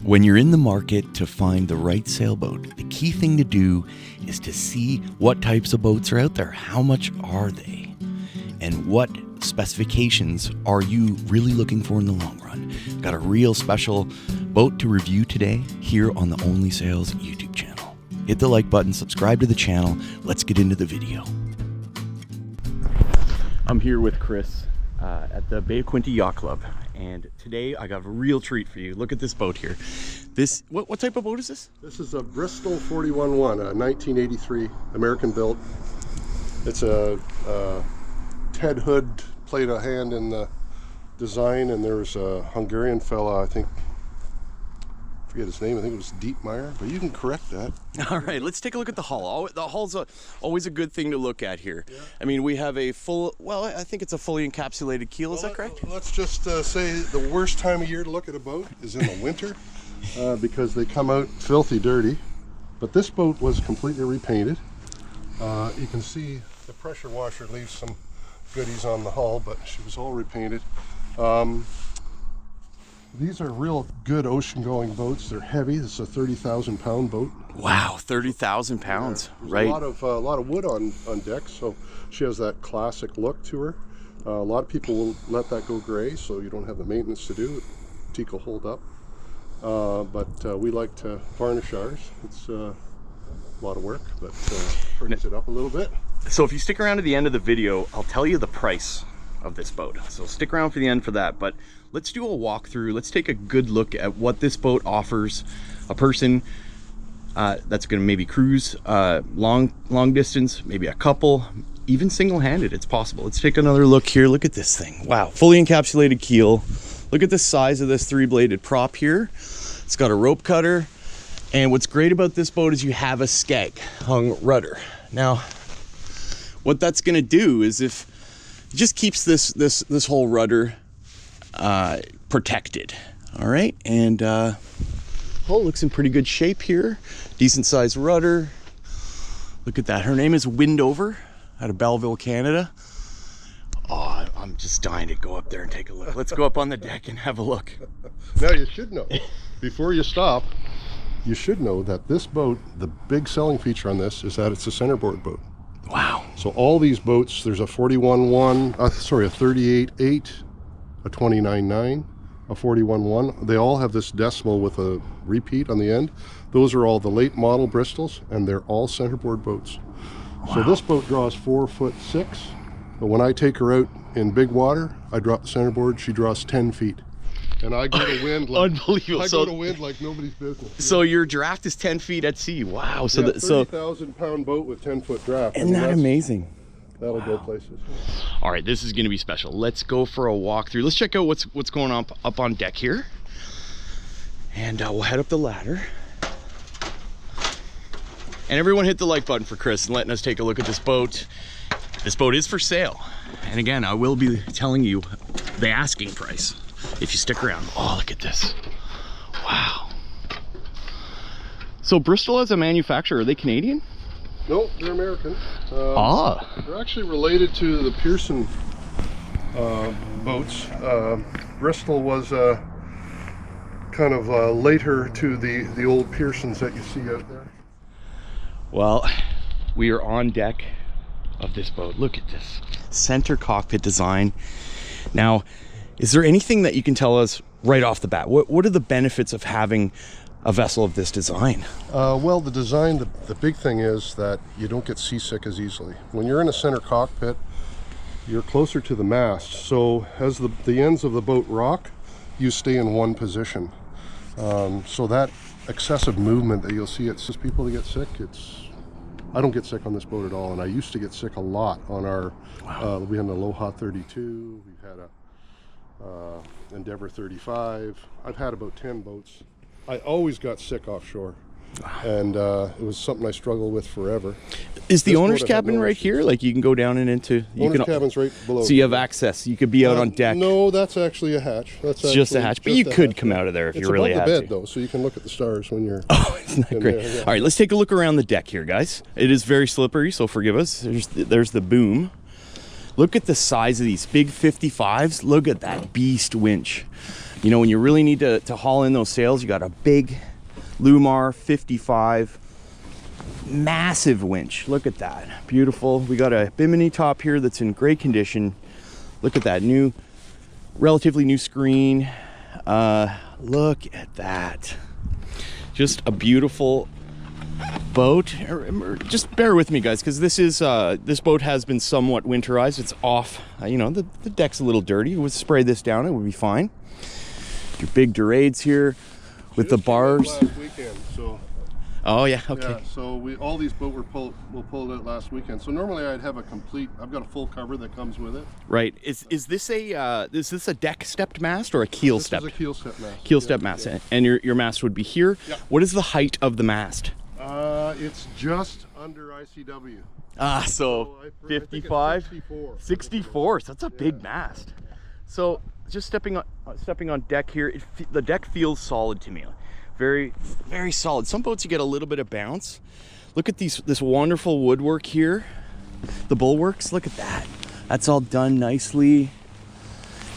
When you're in the market to find the right sailboat, the key thing to do is to see what types of boats are out there, how much are they, and what specifications are you really looking for in the long run. Got a real special boat to review today here on the OnlySails YouTube channel. Hit the like button, subscribe to the channel. Let's get into the video. I'm here with Chris at the Bay of Quinte Yacht Club, and today I got a real treat for you. Look at this boat here. This, what type of boat is this? This is a Bristol 41-1, a 1983 American built. It's a Ted Hood played a hand in the design, and there's a Hungarian fella, I think, I forget his name, I think it was Dietmeier, but you can correct that. All right, let's take a look at the hull. The hull's always a good thing to look at here. Yeah. I mean, we have a full, well, I think it's a fully encapsulated keel, is that correct? Let's just say the worst time of year to look at a boat is in the winter, because they come out filthy dirty. But this boat was completely repainted. You can see the pressure washer leaves some goodies on the hull, but she was all repainted. These are real good ocean-going boats. They're heavy. This is a 30,000 pound boat. Wow, 30,000 pounds, yeah, right? A lot of wood on deck, so she has that classic look to her. A lot of people will let that go gray, so you don't have the maintenance to do. Teak will hold up. But we like to varnish ours. It's a lot of work, but brings it up a little bit. So if you stick around to the end of the video, I'll tell you the price of this boat. So stick around for the end for that, but let's do a walkthrough. Let's take a good look at what this boat offers a person that's going to maybe cruise long distance, maybe a couple, even single-handed. It's possible. Let's take another look here. Look at this thing. Wow, fully encapsulated keel. Look at the size of this three-bladed prop here. It's got a rope cutter, and what's great about this boat is you have a skeg hung rudder. Now, what that's going to do is if it just keeps this whole rudder protected. All right, and hull looks in pretty good shape here. Decent sized rudder. Look at that. Her name is Windover out of Belleville, Canada. Oh, I'm just dying to go up there and take a look. Let's go up on the deck and have a look. Now you should know, before you stop, you should know that this boat, the big selling feature on this is that it's a centerboard boat. Wow. So all these boats, there's a 41-1, a 38-8, a 29-9, a 41-1. They all have this decimal with a repeat on the end. Those are all the late model Bristols, and they're all centerboard boats. Wow. So this boat draws 4'6", but when I take her out in big water, I drop the centerboard, she draws 10 feet. And I go to wind like, unbelievable. I go to wind like nobody's business. So your draft is 10 feet at sea. Wow. So yeah, 30,000 pound boat with 10-foot draft. Isn't that amazing? That'll go places. All right, this is going to be special. Let's go for a walkthrough. Let's check out what's going on up on deck here, and we'll head up the ladder. And everyone hit the like button for Chris and letting us take a look at this boat. This boat is for sale, and again, I will be telling you the asking price if you stick around. Oh, look at this. Wow. So Bristol as a manufacturer, are they Canadian? No, they're American. They're actually related to the Pearson boats. Bristol was kind of later to the old Pearsons that you see out there. Well, we are on deck of this boat. Look at this center cockpit design. Now, is there anything that you can tell us right off the bat? What are the benefits of having a vessel of this design? Well, the design, the big thing is that you don't get seasick as easily. When you're in a center cockpit, you're closer to the mast. So as the ends of the boat rock, you stay in one position. So that excessive movement that you'll see, it's just people that get sick. I don't get sick on this boat at all, and I used to get sick a lot on our, wow. We had an Aloha 32, we've had a Endeavor 35. I've had about 10 boats. I always got sick offshore, and it was something I struggled with forever. Is the owner's cabin right here? Like you can go down and into... Owner's cabin's right below. So you have access. You could be out on deck. No, that's actually a hatch. That's just a hatch, but you could come out of there if you really had to. It's above the bed, though, so you can look at the stars when you're... Oh, isn't that great? There, yeah. All right, let's take a look around the deck here, guys. It is very slippery, so forgive us. There's the boom. Look at the size of these big 55s. Look at that beast winch. You know, when you really need to haul in those sails, you got a big Lumar 55, massive winch. Look at that, beautiful. We got a bimini top here that's in great condition. Look at that new, relatively new screen. Look at that, just a beautiful boat. Just bear with me, guys, because this boat has been somewhat winterized. It's off, you know, the deck's a little dirty. If we spray this down, it would be fine. Your big Dorades here with the bars. Last weekend, so. Oh yeah, okay. Yeah, so all these boats were pulled out last weekend. So normally I'd have I've got a full cover that comes with it. Right. Is this a deck stepped mast or a keel stepped? This is a keel step mast. Keel step mast, yeah. And your mast would be here. Yeah. What is the height of the mast? It's just under ICW. So 55, 64. 64. So that's a big mast. So just stepping on deck here, the deck feels solid to me. Very, very solid. Some boats you get a little bit of bounce. Look at this wonderful woodwork here. The bulwarks, look at that. That's all done nicely.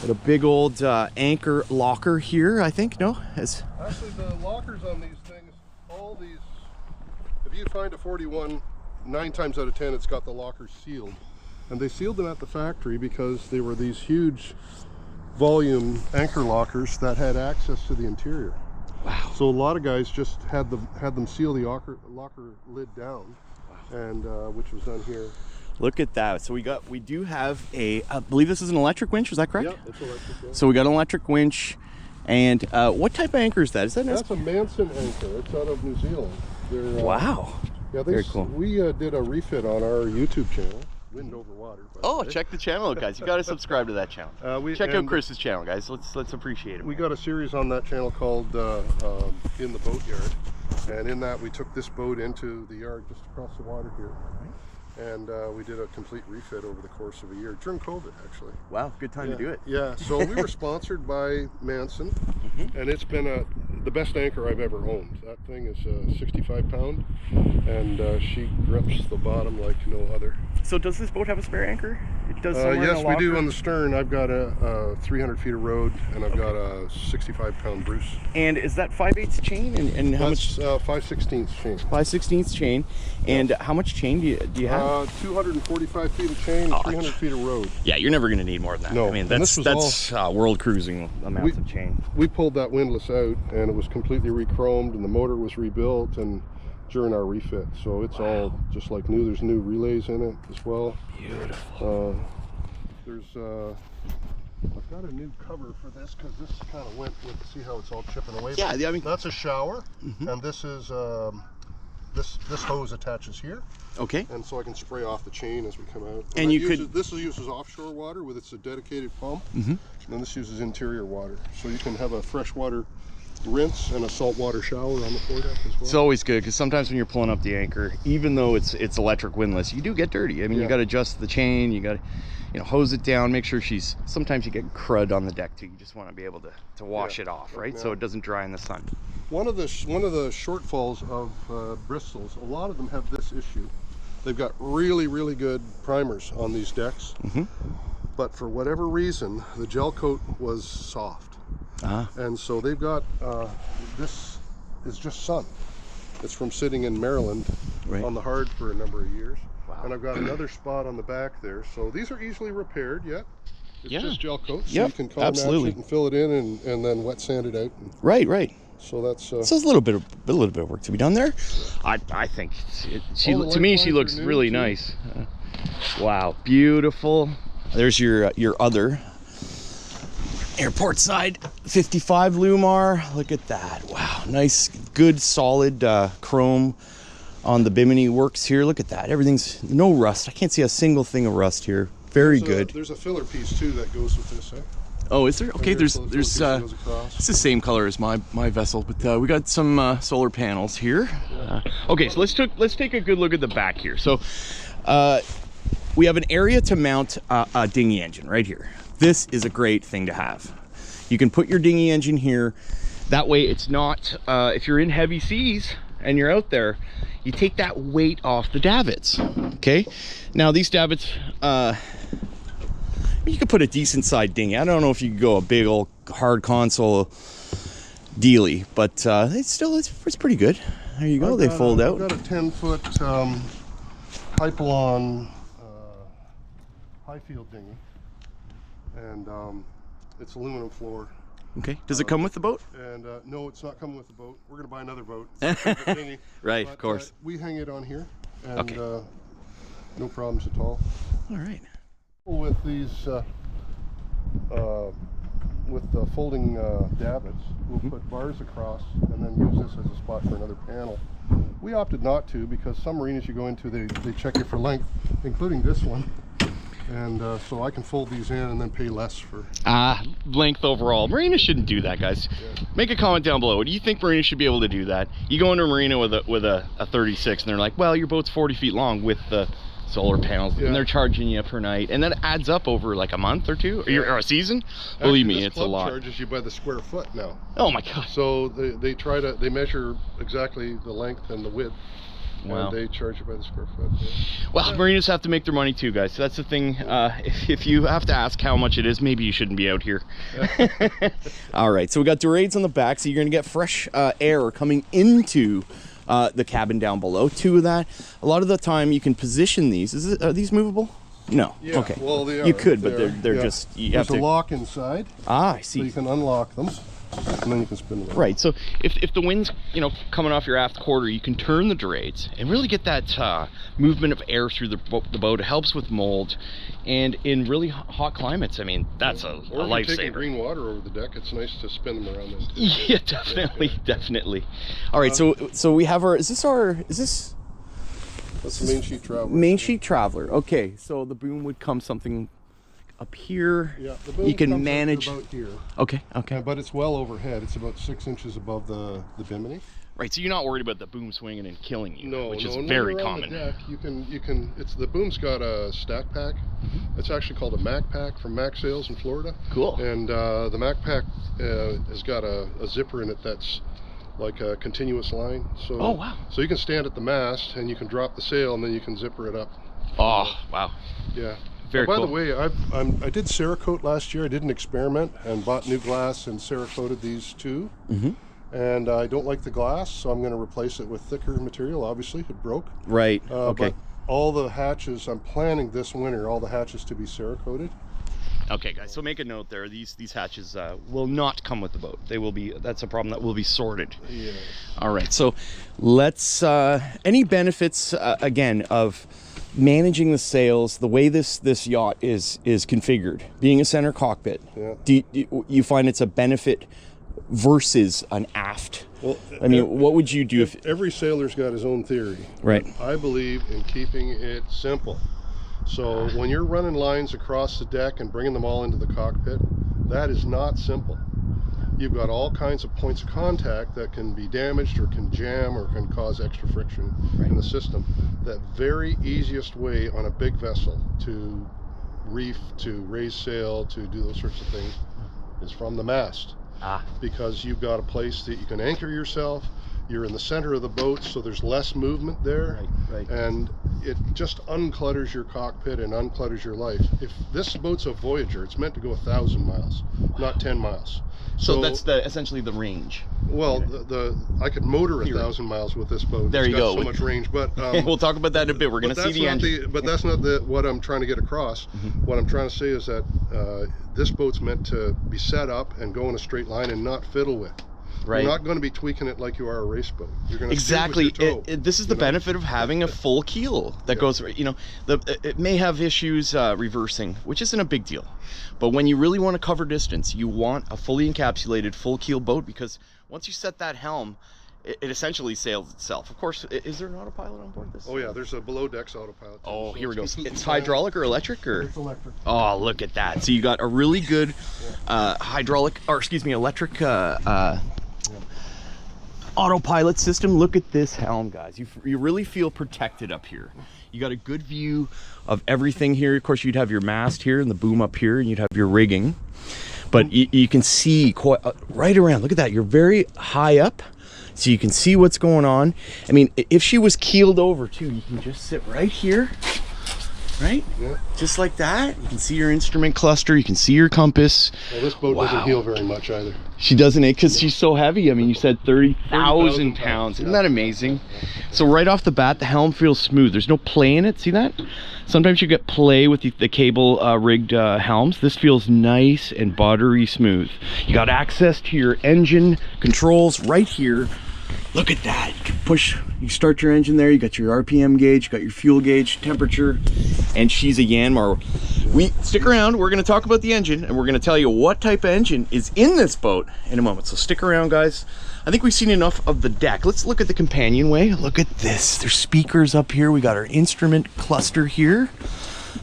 Got a big old anchor locker here, I think, no? Actually, the lockers on these things, if you find a 41, 9 times out of 10, it's got the lockers sealed. And they sealed them at the factory because they were these huge volume anchor lockers that had access to the interior. Wow. So a lot of guys just had them seal the locker lid down, wow. And which was done here. Look at that. So we do have I believe this is an electric winch, is that correct? Yeah, it's electric. Yeah. So we got an electric winch. And what type of anchor is that? Is that That's a Manson anchor. It's out of New Zealand. Wow. Yeah, very cool. We did a refit on our YouTube channel, Wind Over Water. Oh, check the channel out, guys. You got to subscribe to that channel. Check out Chris's channel, guys. Let's appreciate it. We got a series on that channel called In the Boat Yard, and in that we took this boat into the yard just across the water here. And we did a complete refit over the course of a year, during COVID, actually. Wow, good time to do it. Yeah, so we were sponsored by Manson, and it's been the best anchor I've ever owned. That thing is 65 pound, and she grips the bottom like no other. So does this boat have a spare anchor? It does. Yes, we do on the stern. I've got a 300 feet of rode, and I've got a 65 pound Bruce. And is that 5/8 chain? And how much? 5/16 chain. 5/16 chain. And how much chain do you have? 245 feet of chain, 300 feet of road. Yeah, you're never going to need more than that. No, I mean, that's world cruising amounts of chain. We pulled that windlass out, and it was completely re-chromed, and the motor was rebuilt, and during our refit, so it's all just like new. There's new relays in it as well. Beautiful. I've got a new cover for this because this kind of went with. See how it's all chipping away. Yeah, I mean that's a shower, and this is this hose attaches here. Okay. And so I can spray off the chain as we come out. And this uses offshore water with its dedicated pump, and this uses interior water. So you can have a freshwater rinse and a saltwater shower on the foredeck as well. It's always good because sometimes when you're pulling up the anchor, even though it's electric windlass, you do get dirty. I mean, you got to adjust the chain, you got to hose it down, make sure sometimes you get crud on the deck too. You just want to be able to wash it off, right? So it doesn't dry in the sun. One of the shortfalls of Bristol's, a lot of them have this issue. They've got really, really good primers on these decks, but for whatever reason, the gel coat was soft. And so they've got, this is just sun. It's from sitting in Maryland on the hard for a number of years. Wow. And I've got another spot on the back there. So these are easily repaired yet. It's just gel coat, so you can color match it and fill it in and then wet sand it out. Right. So that's so there's a little bit of work to be done there. I think to me she looks really nice. Wow, beautiful. There's your other airport side 55 Lumar. Look at that. Wow, nice, good, solid chrome on the bimini works here. Look at that. Everything's no rust. I can't see a single thing of rust here. Very good. There's a filler piece too that goes with this. Oh, is there? Okay, there's it's the same color as my vessel, but we got some solar panels here. Okay, so let's take a good look at the back here. So we have an area to mount a dinghy engine right here. This is a great thing to have. You can put your dinghy engine here. That way it's not, if you're in heavy seas and you're out there, you take that weight off the davits, okay? Now these davits, you could put a decent sized dinghy. I don't know if you could go a big old hard console dealie, but it's pretty good. There you go. They fold out. I've got a 10-foot Hypalon high field dinghy, and it's aluminum floor. Okay. Does it come with the boat? And no, it's not coming with the boat. We're going to buy another boat. It's a dinghy. Right, but, of course. we hang it on here, and Okay. no problems at all. All right. With these, with the folding davits, we'll put bars across and then use this as a spot for another panel. We opted not to because some marinas you go into, they check you for length, including this one. And so I can fold these in and then pay less for... Length overall. Marinas shouldn't do that, guys. Yeah. Make a comment down below. Do you think marinas should be able to do that? You go into a marina with a 36 and they're like, well, your boat's 40 feet long with the solar panels, and they're charging you per night, and that adds up over like a month or two, or a season. Actually, believe me, it's a lot. Charges you by the square foot now. Oh my god. So they measure exactly the length and the width. Wow. And they charge you by the square foot. Yeah. Well, marinas have to make their money too, guys. So that's the thing. If you have to ask how much it is, maybe you shouldn't be out here. All right, so we got dorades on the back, so you're gonna get fresh air coming into the cabin down below. Two of that. A lot of the time you can position these. Are these movable? No. Yeah, okay. Well, they are. You could, but they're just... There's a lock inside. Ah, I see. So you can unlock them, and then you can spin them. Right, so if the wind's, coming off your aft quarter, you can turn the dorades and really get that movement of air through the boat. It helps with mold, and in really hot climates, I mean, that's a lifesaver. Or if you're taking green water over the deck, it's nice to spin them around then too. Yeah, definitely. All right, so we have is this? That's the main sheet traveler. Main sheet traveler. Okay, so the boom would come something up here. Yeah, the boom you can comes manage about here. Okay. But it's well overhead. It's about 6 inches above the bimini. Right, so you're not worried about the boom swinging and killing you, which is no, very on common. The deck, you can. It's the boom's got a stack pack. It's actually called a Mac pack from OnlySails in Florida. Cool. And the Mac pack has got a zipper in it that's like a continuous line. So, oh wow. So you can stand at the mast and you can drop the sail and then you can zipper it up. Oh wow. Yeah. Very cool. By the way, I did Cerakote last year. I did an experiment and bought new glass and Cerakoted these two. And I don't like the glass, so I'm going to replace it with thicker material. Obviously, it broke. Right. Okay. But all the hatches, I'm planning this winter, all the hatches to be Cerakoted. Okay, guys. So make a note there. These hatches will not come with the boat. They will be. That's a problem that will be sorted. Yeah. All right. So let's. Any benefits again of managing the sails, the way this yacht is configured, being a center cockpit? Yeah. Do you find it's a benefit versus an aft? Well, I mean, what would you do if every sailor's got his own theory? Right. I believe in keeping it simple. So when you're running lines across the deck and bringing them all into the cockpit, that is not simple. You've got all kinds of points of contact that can be damaged or can jam or can cause extra friction in the system. The very easiest way on a big vessel to reef, to raise sail, to do those sorts of things is from the mast. Because you've got a place that you can anchor yourself. You're in the center of the boat, so there's less movement there. Right. And it just unclutters your cockpit and unclutters your life. If this boat's a Voyager, it's meant to go 1,000 miles, not 10 miles. So that's essentially the range. Well, I could motor 1,000 miles with this boat. There you go. So much range, but we'll talk about that in a bit. We're going to see the engine. But that's not what I'm trying to get across. What I'm trying to say is that this boat's meant to be set up and go in a straight line and not fiddle with. Right. You're not going to be tweaking it like you are a race boat. You're going to exactly. steer with your toe, this is the benefit of having a full keel that goes. It may have issues reversing, which isn't a big deal. But when you really want to cover distance, you want a fully encapsulated full keel boat, because once you set that helm, it essentially sails itself. Of course, is there an autopilot on board this? Oh yeah, there's a below decks autopilot. Oh, here we go. It's hydraulic or electric, or? It's electric. Oh, look at that. So you got a really good electric autopilot system. Look at this helm, guys. You really feel protected up here. You got a good view of everything here. Of course, you'd have your mast here and the boom up here, and you'd have your rigging. But you can see quite right around. Look at that. You're very high up, so you can see what's going on. I mean, if she was keeled over too, you can just sit right here right? Yeah. Just like that. You can see your instrument cluster, you can see your compass. Well, this boat doesn't heel very much either. She doesn't, because she's so heavy. I mean, you said 30,000 pounds. Isn't that amazing? So right off the bat, the helm feels smooth. There's no play in it. See that? Sometimes you get play with the cable rigged helms. This feels nice and buttery smooth. You got access to your engine controls right here. Look at that. You can push, you start your engine there. You got your RPM gauge, you got your fuel gauge, temperature, and she's a Yanmar. Stick around, we're gonna talk about the engine and we're gonna tell you what type of engine is in this boat in a moment. So stick around, guys. I think we've seen enough of the deck. Let's look at the companionway. Look at this. There's speakers up here. We got our instrument cluster here.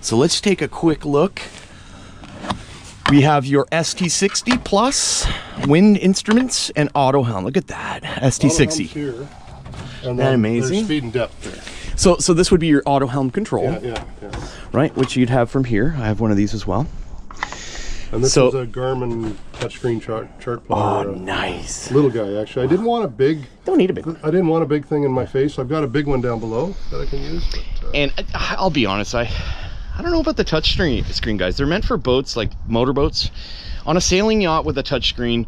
So let's take a quick look. We have your ST60 Plus, wind instruments, and auto helm. Look at that, ST60. Here, Isn't that amazing? There's speed and depth there. So this would be your auto helm control, Yeah. right? Which you'd have from here. I have one of these as well. And this is a Garmin touchscreen chart plotter. Oh, nice. Little guy, actually. I didn't want a big. Don't need a big one. I didn't want a big thing in my face. I've got a big one down below that I can use. But, and I'll be honest, I don't know about the touchscreen guys. They're meant for boats like motorboats. On a sailing yacht with a touchscreen,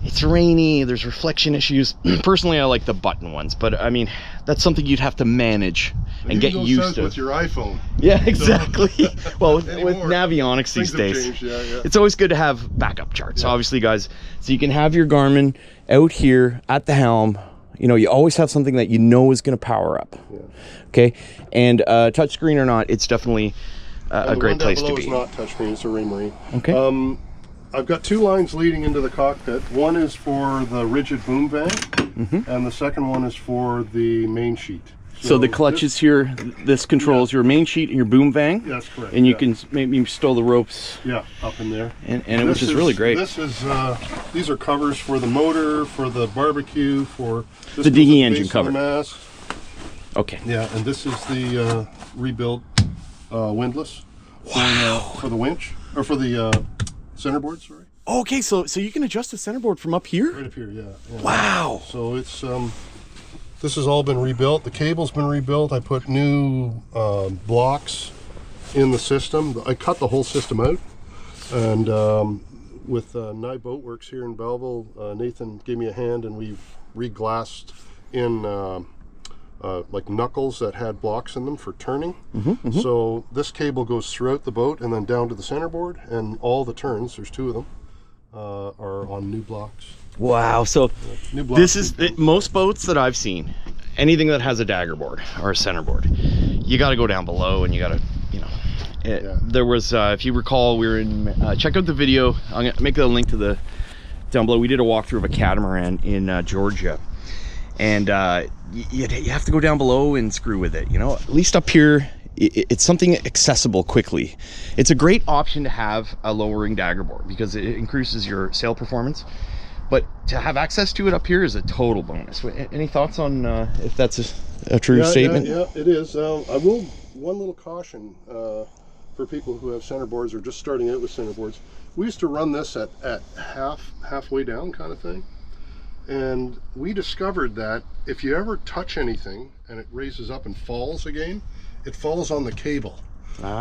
it's rainy, there's reflection issues. Personally, I like the button ones, but I mean, that's something you'd have to manage and get used to. With your iPhone. Yeah, exactly. Well, with Anymore. Navionics these days, Changed, yeah. it's always good to have backup charts, obviously, guys. So you can have your Garmin out here at the helm. You know, you always have something that you know is going to power up. Yeah. Okay, and touchscreen or not, it's definitely a great place to be. It's not touchscreen, it's a Raymarine. Okay. I've got two lines leading into the cockpit. One is for the rigid boom van, and the second one is for the main sheet. So the clutch is here. This controls your main sheet and your boom vang. That's correct. And you can maybe stow the ropes. Yeah, up in there. And which is really great. This is these are covers for the motor, for the barbecue, for the dinghy engine cover. Mast. Okay. Yeah, and this is the rebuilt windlass for the winch or for the centerboard. Sorry. Okay, so you can adjust the centerboard from up here. Right up here, yeah. Wow. So it's this has all been rebuilt. The cable's been rebuilt. I put new blocks in the system. I cut the whole system out, and with Nye Boatworks here in Belleville, Nathan gave me a hand, and we've re-glassed in like knuckles that had blocks in them for turning. So this cable goes throughout the boat and then down to the centerboard, and all the turns, there's two of them, are on new blocks. Wow. So this is most boats that I've seen, anything that has a dagger board or a centerboard, you got to go down below, and you got to, you know, there was if you recall, we were in check out the video. I'm gonna make a link to the down below. We did a walkthrough of a catamaran in Georgia, and you have to go down below and screw with it, you know. At least up here, it's something accessible quickly. It's a great option to have a lowering dagger board because it increases your sail performance, but to have access to it up here is a total bonus. Any thoughts on if that's a true statement? Yeah, it is. I will, one little caution for people who have centerboards or just starting out with centerboards. We used to run this at halfway down kind of thing. And we discovered that if you ever touch anything and it raises up and falls again, it falls on the cable.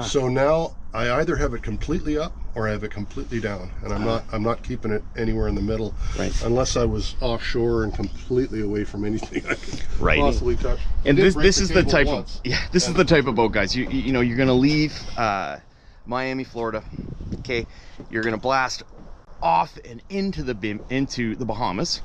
So now I either have it completely up or I have it completely down, and I'm not keeping it anywhere in the middle, unless I was offshore and completely away from anything I could possibly touch. And this is the type of boat, guys. You know, you're gonna leave Miami, Florida. Okay, you're gonna blast off and into the Bahamas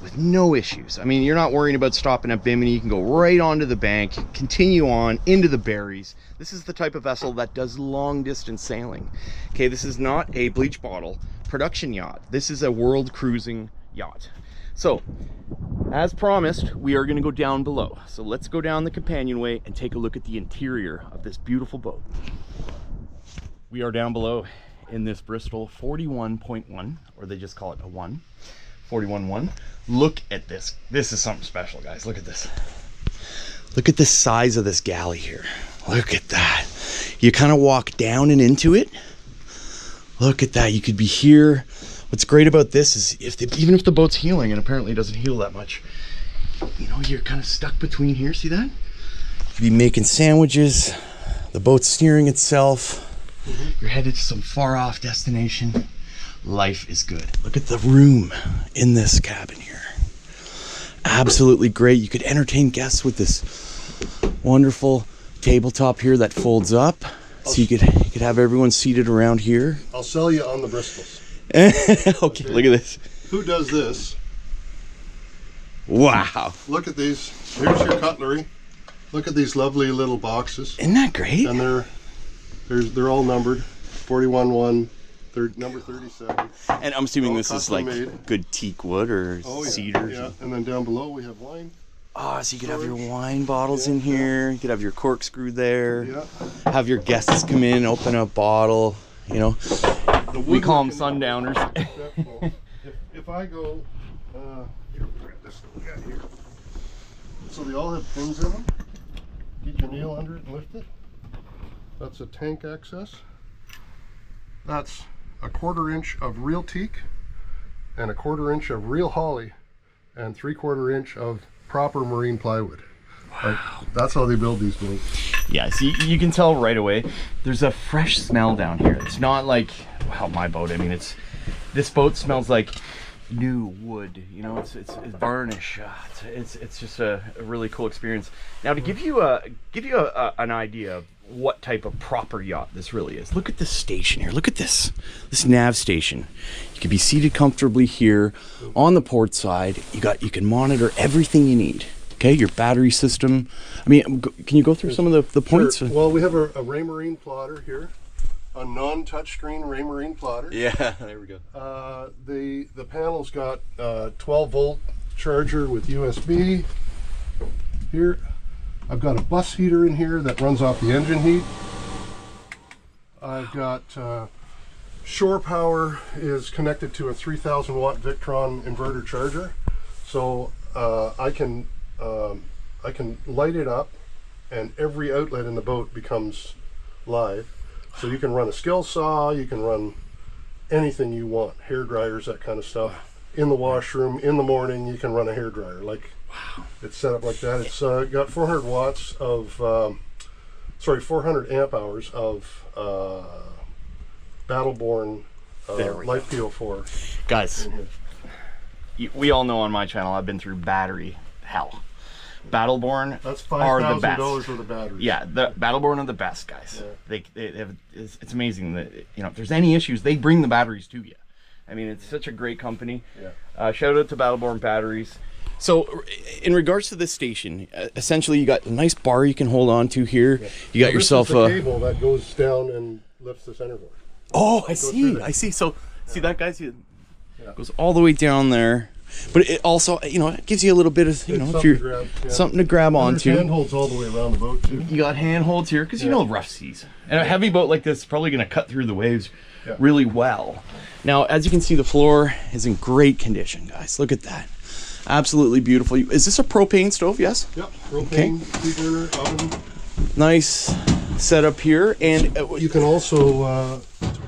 with no issues. I mean, you're not worrying about stopping at Bimini. You can go right onto the bank, continue on into the Berries. This is the type of vessel that does long distance sailing. Okay, this is not a bleach bottle production yacht. This is a world cruising yacht. So, as promised, we are gonna go down below. So let's go down the companionway and take a look at the interior of this beautiful boat. We are down below in this Bristol 41.1, or they just call it a 41.1. Look at this. This is something special, guys. Look at this. Look at the size of this galley here. Look at that. You kind of walk down and into it. Look at that. You could be here. What's great about this is even if the boat's heeling, and apparently it doesn't heel that much, you know, you're kind of stuck between here. See that? You could be making sandwiches, The boat's steering itself. You're headed to some far off destination. Life is good. Look at the room in this cabin here. Absolutely great. You could entertain guests with this wonderful tabletop here that folds up. So you could have everyone seated around here. I'll sell you on the Bristols. Okay, look at this. Who does this? Wow. Look at these. Here's your cutlery. Look at these lovely little boxes. Isn't that great? And they're all numbered. 41-1, number 37. And I'm assuming all this is like made. good teak wood or cedar. Yeah, and then down below we have wine. Oh, so you could have your wine bottles in here. You could have your corkscrew there. Yeah. Have your guests come in, open a bottle. You know, we call them sundowners. if I go, here. So they all have pins in them. Get your nail under it and lift it. That's a tank access. That's a 1/4 inch of real teak and a 1/4 inch of real holly and 3/4 inch of proper marine plywood. Wow. That's how they build these boats. Yeah, see, you can tell right away. There's a fresh smell down here. It's not like, well, my boat. I mean, this boat smells like new wood. You know, it's varnish. It's just a really cool experience. Now, to give you an idea of what type of proper yacht this really is, look at this station here. Look at this nav station. You can be seated comfortably here on the port side. You can monitor everything you need. Okay, your battery system. I mean, can you go through some of the points? Sure. Well, we have a Raymarine plotter here, a non-touchscreen Raymarine plotter. Yeah, there we go. The panel's got 12-volt charger with USB. Here, I've got a bus heater in here that runs off the engine heat. I've got shore power is connected to a 3,000 watt Victron inverter charger, so I can light it up, and every outlet in the boat becomes live. So you can run a skill saw, you can run anything you want, hair dryers, that kind of stuff. In the washroom, in the morning, you can run a hair dryer. It's set up like that. It's got 400 watts of, 400 amp hours of Battleborn Light PO4. Guys, we all know on my channel I've been through battery hell. Battleborn That's are the best. $5,000 worth of batteries. Yeah, the Battleborn are the best, guys. Yeah. They have, it's amazing that, you know, if there's any issues, they bring the batteries to you. I mean, it's such a great company. Yeah. Shout out to Battleborn Batteries. So, in regards to this station, essentially you got a nice bar you can hold on to here. Yeah. You got yourself a cable that goes down and lifts the centerboard. Oh, I see. So, see that, guys? It goes all the way down there. But it also, you know, it gives you a little bit of, you know, if you're something to grab onto. Handholds all the way around the boat too. You got handholds here because you know rough seas, and a heavy boat like this is probably going to cut through the waves really well. Now, as you can see, the floor is in great condition, guys. Look at that, absolutely beautiful. Is this a propane stove? Yes. Yep. Propane, heat burner, oven. Nice setup here, and you can also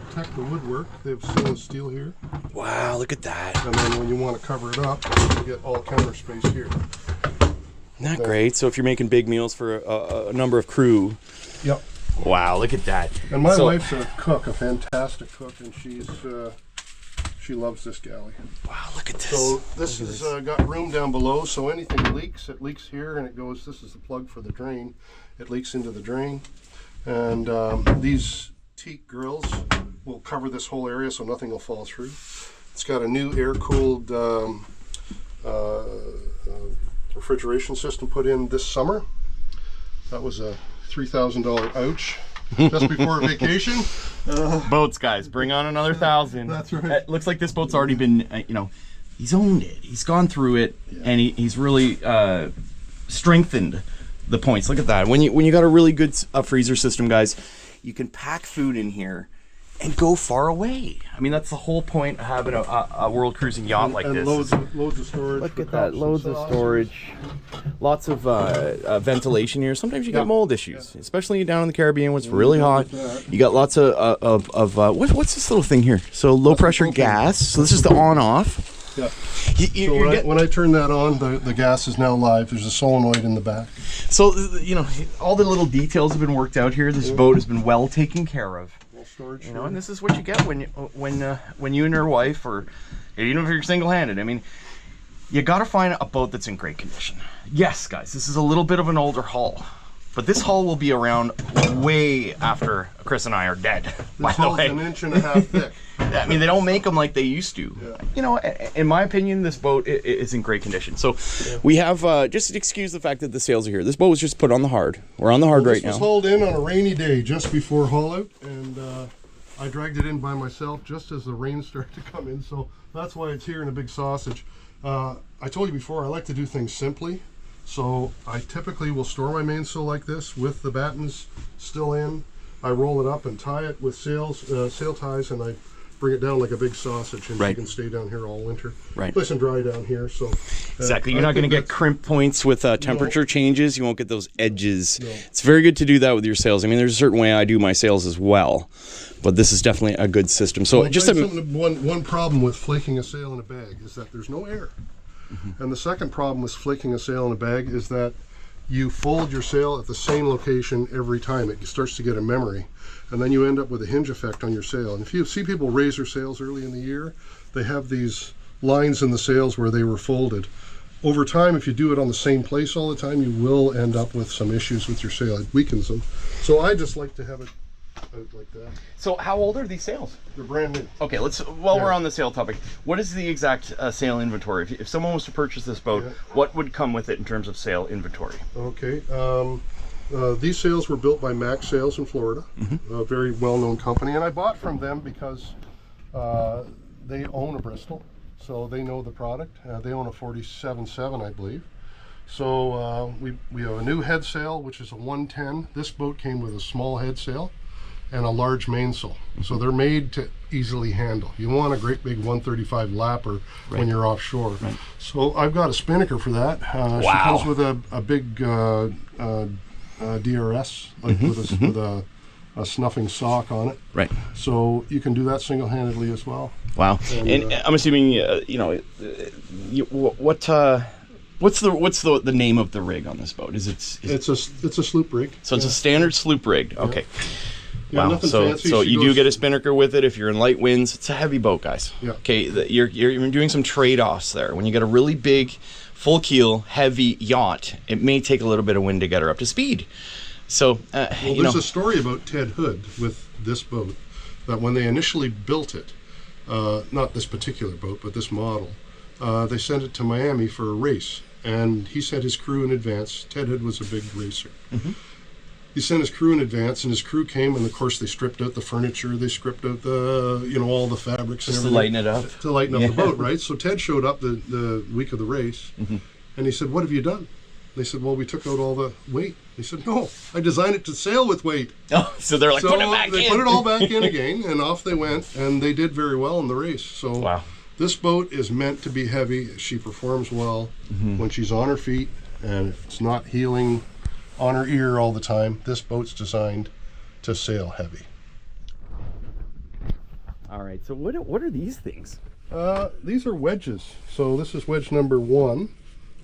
protect the woodwork. They have stainless steel here. Wow, look at that. And then when you want to cover it up, you get all counter space here. Isn't that great? So if you're making big meals for a number of crew. Yep. Wow, look at that. And my wife's a cook, a fantastic cook, and she loves this galley. Wow, look at this. So this has got room down below, so anything leaks, it leaks here, and it goes, this is the plug for the drain. It leaks into the drain. And these teak grills will cover this whole area so nothing will fall through. It's got a new air-cooled refrigeration system put in this summer. That was a $3,000 ouch just before a vacation. Boats, guys, bring on another 1,000. That's right. It looks like this boat's already been, you know, he's owned it. He's gone through it, and he's really strengthened the points. Look at that. When you got a really good freezer system, guys, you can pack food in here and go far away. I mean, that's the whole point of having a world cruising yacht like this. And loads of storage. Look at that, loads of storage. Lots of ventilation here. Sometimes you get mold issues, especially down in the Caribbean when it's really hot. You got lots of what's this little thing here? So low pressure gas. So this is the on-off. Yeah. When I turn that on, the gas is now live. There's a solenoid in the back. So, you know, all the little details have been worked out here. This boat has been well taken care of. Well, storage. You know, and this is what you get when you and your wife, or even if you're single-handed. I mean, you got to find a boat that's in great condition. Yes, guys, this is a little bit of an older hull, but this hull will be around way after Chris and I are dead. This hull's an inch and a half thick. I mean, they don't make them like they used to. Yeah. You know, in my opinion, this boat is in great condition. So we have, just excuse the fact that the sails are here. This boat was just put on the hard. We're on the hard right now. This was hauled in on a rainy day just before haul out, and I dragged it in by myself just as the rain started to come in. So that's why it's here in a big sausage. I told you before, I like to do things simply. So I typically will store my mainsail like this with the battens still in. I roll it up and tie it with sail ties, and I bring it down like a big sausage, and you can stay down here all winter. Right. Nice and dry down here. So exactly, you're not going to get crimp points with temperature changes. You won't get those edges. No. It's very good to do that with your sails. I mean, there's a certain way I do my sails as well, but this is definitely a good system. So just one problem with flaking a sail in a bag is that there's no air. And the second problem with flaking a sail in a bag is that you fold your sail at the same location every time. It starts to get a memory, and then you end up with a hinge effect on your sail. And if you see people raise their sails early in the year, they have these lines in the sails where they were folded. Over time, if you do it on the same place all the time, you will end up with some issues with your sail. It weakens them. So I just like to have it out like that. So how old are these sails? They're brand new. Okay, while we're on the sail topic, what is the exact sail inventory? If someone was to purchase this boat, what would come with it in terms of sail inventory? Okay, these sails were built by Max Sails in Florida, a very well-known company, and I bought from them because they own a Bristol, so they know the product. They own a 47.7, I believe. So we have a new head sail, which is a 110. This boat came with a small head sail and a large mainsail. So they're made to easily handle. You want a great big 135 lapper when you're offshore. Right. So I've got a spinnaker for that. She comes with a big DRS, like with a snuffing sock on it. Right. So you can do that single-handedly as well. Wow. And I'm assuming, you know, what's the name of the rig on this boat? It's a sloop rig. So it's a standard sloop rig. Okay. Yeah, wow. So you do get a spinnaker with it if you're in light winds. It's a heavy boat, guys. Yeah. Okay. You're doing some trade-offs there. When you get a really big, full keel, heavy yacht, it may take a little bit of wind to get her up to speed. So there's a story about Ted Hood with this boat, that when they initially built it, not this particular boat, but this model, they sent it to Miami for a race, and he sent his crew in advance. Ted Hood was a big racer. He sent his crew in advance, and his crew came, and of course they stripped out the furniture, they stripped out the, all the fabrics and everything. To lighten it up. To lighten up the boat, right? So Ted showed up the week of the race, and he said, "What have you done?" They said, "Well, we took out all the weight." He said, "No, I designed it to sail with weight." Oh, so they're like, put it back in. They put it all back in again, and off they went, and they did very well in the race. So this boat is meant to be heavy. She performs well when she's on her feet, and if it's not heeling on her ear all the time. This boat's designed to sail heavy. All right, so what are these things? These are wedges. So this is wedge number 1,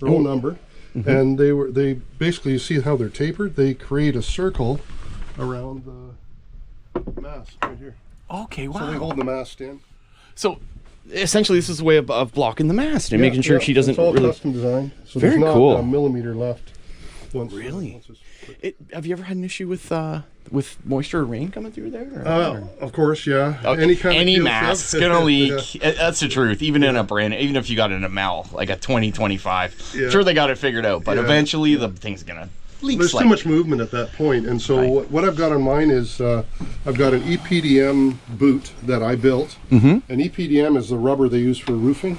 their own number. And they basically, you see how they're tapered? They create a circle around the mast right here. Okay, wow. So they hold the mast in. So essentially this is a way of blocking the mast and making sure she doesn't it's all really... custom design. So very there's not cool. a millimeter left. Really? Have you ever had an issue with moisture or rain coming through there? Of course, yeah. Oh, any mast's gonna leak. That's the truth. Even in even if you got it in a Mel, like a 2025, sure they got it figured out, but eventually the thing's gonna leak. There's too much movement at that point, and so what I've got on mine is I've got an EPDM boot that I built. And EPDM is the rubber they use for roofing.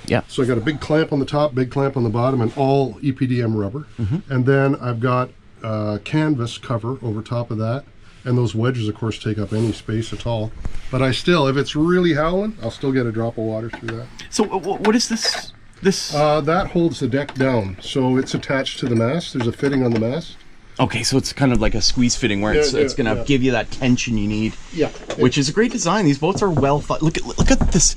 Yeah. So I got a big clamp on the top, big clamp on the bottom, and all EPDM rubber. And then I've got canvas cover over top of that, and those wedges of course take up any space at all, but I still, if it's really howling, I'll still get a drop of water through that. So what is this that holds the deck down, so it's attached to the mast. There's a fitting on the mast. Okay, so it's kind of like a squeeze fitting where it's gonna give you that tension you need. Which is a great design. These boats are well thought. Look at this.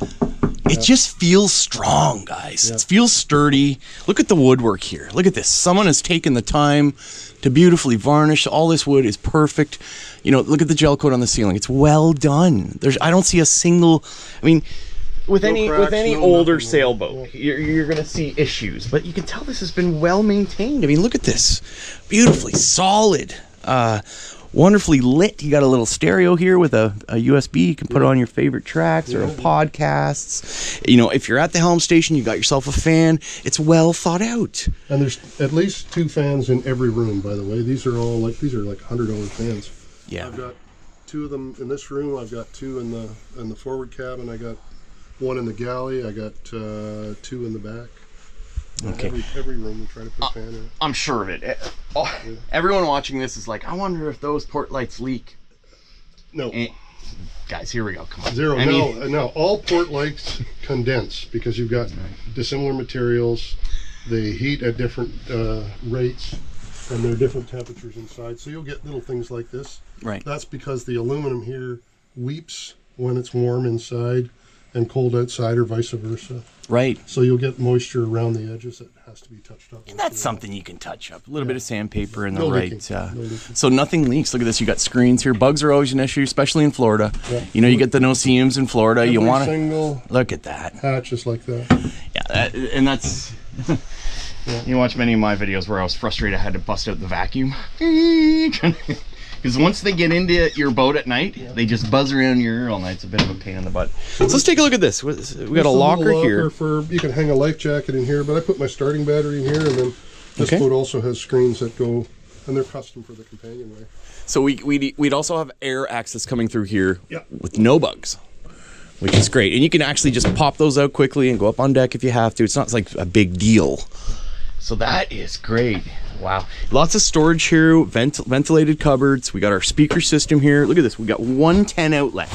It just feels strong, guys. It feels sturdy. Look at the woodwork here. Look at this. Someone has taken the time to beautifully varnish. All this wood is perfect. You know, look at the gel coat on the ceiling. It's well done. I don't see a single, I mean, with any older sailboat, you're going to see issues, but you can tell this has been well maintained. I mean, look at this. Beautifully solid. Wonderfully lit. You got a little stereo here with a USB. You can put on your favorite tracks or podcasts. You know, if you're at the helm station, you got yourself a fan. It's well thought out. And there's at least 2 fans in every room, by the way. These are like $100 fans. Yeah. I've got 2 of them in this room. I've got 2 in the forward cabin. I got 1 in the galley. I got 2 in the back. Okay. Every room we try to put a fan in. I'm sure of it. Everyone watching this is like, I wonder if those port lights leak. No. Guys, here we go. Come on. Zero. No, all port lights condense because you've got dissimilar materials. They heat at different rates, and there are different temperatures inside. So you'll get little things like this. Right. That's because the aluminum here weeps when it's warm inside and cold outside, or vice versa. Right. So you'll get moisture around the edges that has to be touched up. And that's something you can touch up. A little bit of sandpaper in the No right. leaking. So nothing leaks. Look at this. You got screens here. Bugs are always an issue, especially in Florida. Yeah. You know, you get the no-see-ums in Florida. Every you want single to look at that. hatch is like that. Yeah, and that's. You watch many of my videos where I was frustrated. I had to bust out the vacuum. Because once they get into your boat at night, they just buzz around your ear all night. It's a bit of a pain in the butt. So let's take a look at this. We got a locker here. You can hang a life jacket in here, but I put my starting battery in here, and then this boat also has screens that go, and they're custom for the companionway. So we'd also have air access coming through here with no bugs, which is great. And you can actually just pop those out quickly and go up on deck if you have to. It's not like a big deal. So that is great. Wow. Lots of storage here, ventilated cupboards. We got our speaker system here. Look at this. We got 110 outlet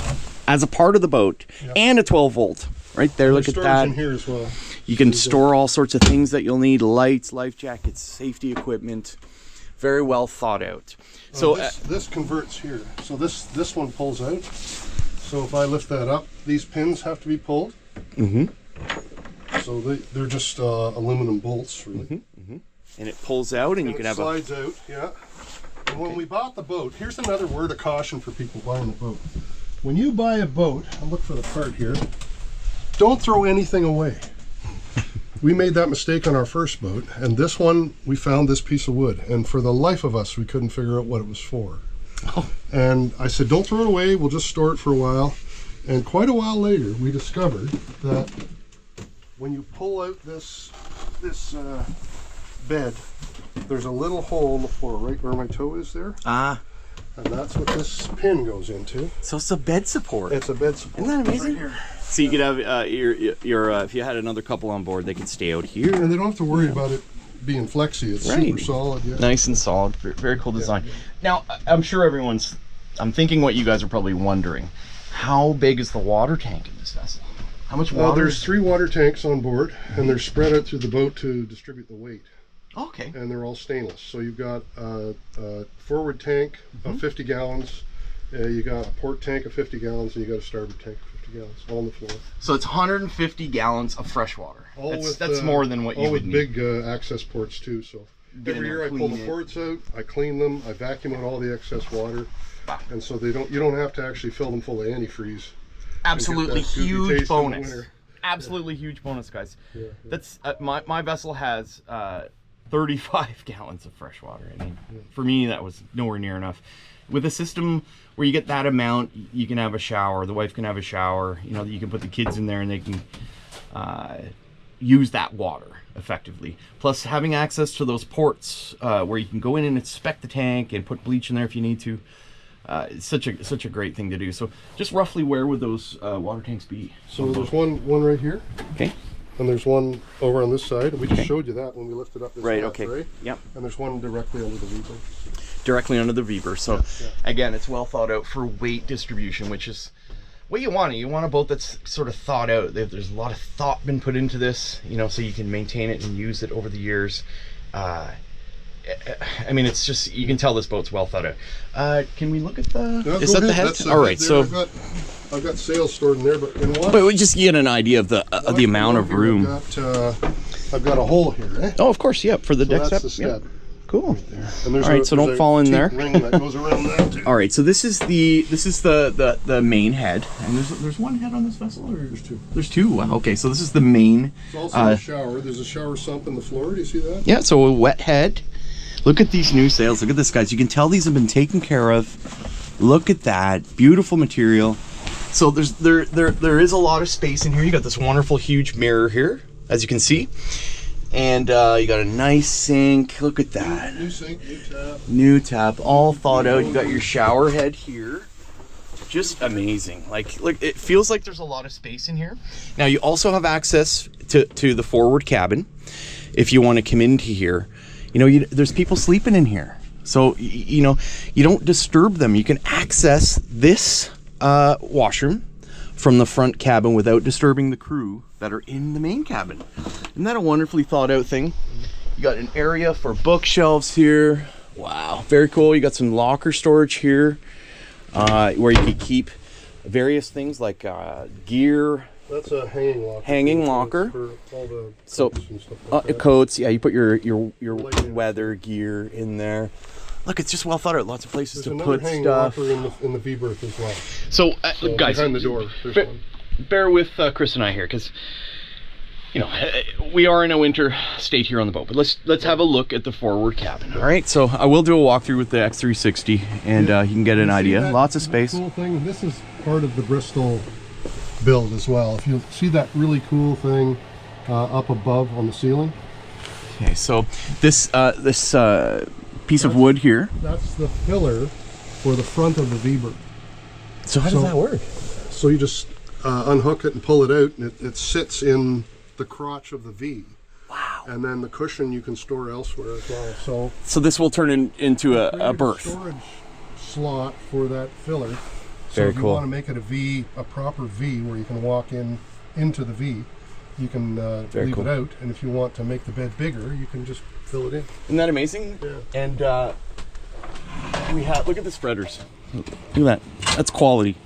as a part of the boat and a 12 volt right there. Look at that. In here as well. You can store all sorts of things that you'll need. Lights, life jackets, safety equipment. Very well thought out. So this converts here. So this one pulls out. So if I lift that up, these pins have to be pulled. So they're just aluminum bolts, really. And it pulls out, and you can have slides out, yeah. And when we bought the boat, here's another word of caution for people buying the boat. When you buy a boat, I'll look for the part here, don't throw anything away. We made that mistake on our first boat, and this one, we found this piece of wood, and for the life of us, we couldn't figure out what it was for. And I said, don't throw it away, we'll just store it for a while. And quite a while later, we discovered that when you pull out this bed, there's a little hole in the floor right where my toe is there. And that's what this pin goes into. So it's a bed support. It's a bed support. Isn't that amazing? Right here. So you could have your if you had another couple on board, they could stay out here. And they don't have to worry about it being flexy. It's super solid. Yeah. Nice and solid. Very cool design. Now, I'm sure I'm thinking what you guys are probably wondering. How big is the water tank in this vessel? How much water? There's 3 water tanks on board, and they're spread out through the boat to distribute the weight. Okay. And they're all stainless. So you've got a forward tank of 50 gallons, you got a port tank of 50 gallons, and you got a starboard tank of 50 gallons, all on the floor. So it's 150 gallons of fresh water. That's more than what you would need. All with big access ports too. So every year I pull the ports out, I clean them, I vacuum out all the excess water, and so you don't have to actually fill them full of antifreeze. Absolutely huge bonus. Absolutely huge bonus, guys. That's my vessel has 35 gallons of fresh water. I mean, for me, that was nowhere near enough. With a system where you get that amount, you can have a shower. The wife can have a shower. You know, you can put the kids in there and they can use that water effectively. Plus, having access to those ports where you can go in and inspect the tank and put bleach in there if you need to. It's such a great thing to do. So, just roughly, where would those water tanks be? So there's one right here. Okay. And there's one over on this side. We just showed you that when we lifted up this hatch, right? Yep. And there's one directly under the Weaver. Directly under the Weaver. So, again, it's well thought out for weight distribution, which is what you want. You want a boat that's sort of thought out. There's a lot of thought been put into this, you know, so you can maintain it and use it over the years. I mean, it's just, you can tell this boat's well thought out. Can we look at the, Yeah, is that the head? That's All right, there. so I've got sails stored in there, but in what? but we just get an idea of the amount of room. I've got a hole here, eh? Oh, of course, yeah, for the deck That's step. the step. Yep. Cool. Right there. And there's All right, so don't fall in there. Ring that goes around that too. All right, so this is the main head, and there's one head on this vessel, or There's two. There's two. Wow. Okay, so this is the main. It's also a shower. There's a shower sump in the floor. Do you see that? Yeah, so a wet head. Look at these new sails. Look at this, guys. You can tell these have been taken care of. Look at that beautiful material. So there is a lot of space in here. You got this wonderful huge mirror here, as you can see. And you got a nice sink. Look at that. New sink, new tap. New tap, all thought out. You got your shower head here. Just amazing. Like, look, it feels like there's a lot of space in here. Now you also have access to the forward cabin if you want to come into here. You know, there's people sleeping in here. So, you know, you don't disturb them. You can access this washroom from the front cabin without disturbing the crew that are in the main cabin. Isn't that a wonderfully thought out thing? You got an area for bookshelves here. Wow, very cool. You got some locker storage here where you can keep various things like gear. That's a hanging locker. Hanging locker. For all the So coats and stuff like that. coats, yeah, you put your weather gear in there. Look, it's just well thought out. Lots of places There's to another put hanging stuff. locker in the V-berth as well. So, So guys, behind the door, there's one. bear with Chris and I here, because you know we are in a winter state here on the boat. But let's have a look at the forward cabin. All right, so I will do a walkthrough with the X360, and you can get an idea. That, Lots of space. Cool thing. This is part of the Bristol build as well. If you see that really cool thing up above on the ceiling. Okay, so this piece of wood here. That's the pillar for the front of the V-berth. So how does that work? So you just unhook it and pull it out, and it sits in the crotch of the V. Wow. And then the cushion you can store elsewhere as well. So this will turn into a created berth. Storage slot for that filler. So Very if you cool. want to make it a proper V where you can walk into the V, you can leave cool. it out. And if you want to make the bed bigger, you can just fill it in. Isn't that amazing? Yeah. And we have, look at the spreaders. Look at that. That's quality.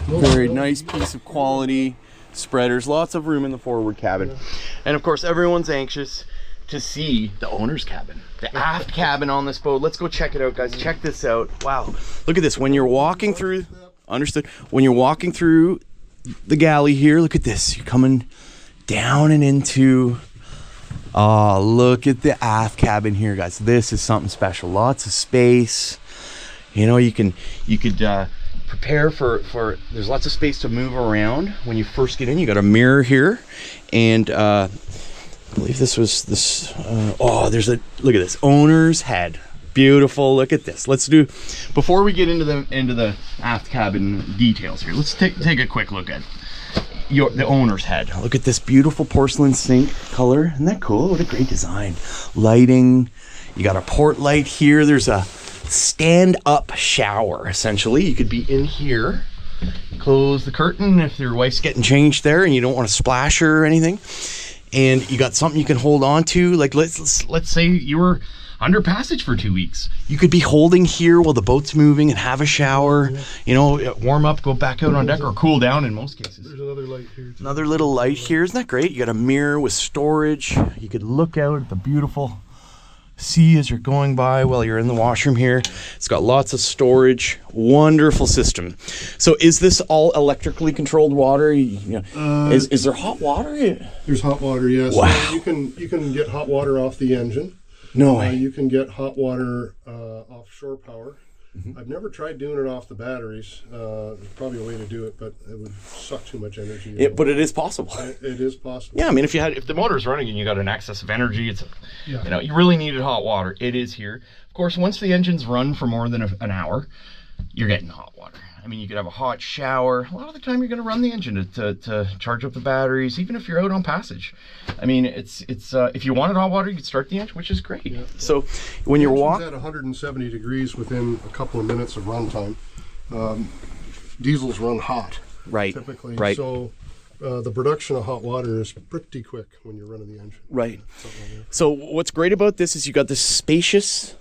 Very nice piece of quality spreaders. Lots of room in the forward cabin. Yeah. And of course, everyone's anxious to see the owner's cabin, the aft cabin on this boat. Let's go check it out, guys. Check this out. Wow. Look at this. When you're walking through, understood. When you're walking through the galley here, look at this. You're coming down and into, oh, look at the aft cabin here, guys. This is something special. Lots of space. You know, you could prepare for there's lots of space to move around when you first get in. You got a mirror here, and I believe this was this oh, there's a look at this owner's head. Beautiful. Look at this. Let's do, before we get into the aft cabin details here, let's take a quick look at the owner's head. Look at this beautiful porcelain sink color. Isn't that cool? What a great design. Lighting. You got a port light here. There's a stand-up shower, essentially. You could be in here, close the curtain if your wife's getting changed there and you don't want to splash her or anything, and you got something you can hold on to. Like let's say you were under passage for 2 weeks, you could be holding here while the boat's moving and have a shower. Yeah. You know, warm up, go back out on deck, or cool down in most cases. There's another light here too. Another little light here. Isn't that great? You got a mirror with storage. You could look out at the beautiful sea as you're going by while you're in the washroom here. It's got lots of storage. Wonderful system. So is this all electrically controlled water? Is there hot water? There's hot water, yes. Wow. So you can get hot water off the engine. No way. You can get hot water off shore power. Mm-hmm. I've never tried doing it off the batteries. There's probably a way to do it, but it would suck too much energy. But it is possible. It is possible. Yeah, I mean, if the motor's running and you got an excess of energy, you know, you really needed hot water. It is here. Of course, once the engine's run for more than an hour, you're getting hot water. I mean, you could have a hot shower. A lot of the time, you're going to run the engine to charge up the batteries, even if you're out on passage. I mean, it's if you wanted hot water, you could start the engine, which is great. Yeah. So when you're walking at 170 degrees within a couple of minutes of run time, diesels run hot. Right. Typically. Right. So the production of hot water is pretty quick when you're running the engine. Right. So what's great about this is you got this spacious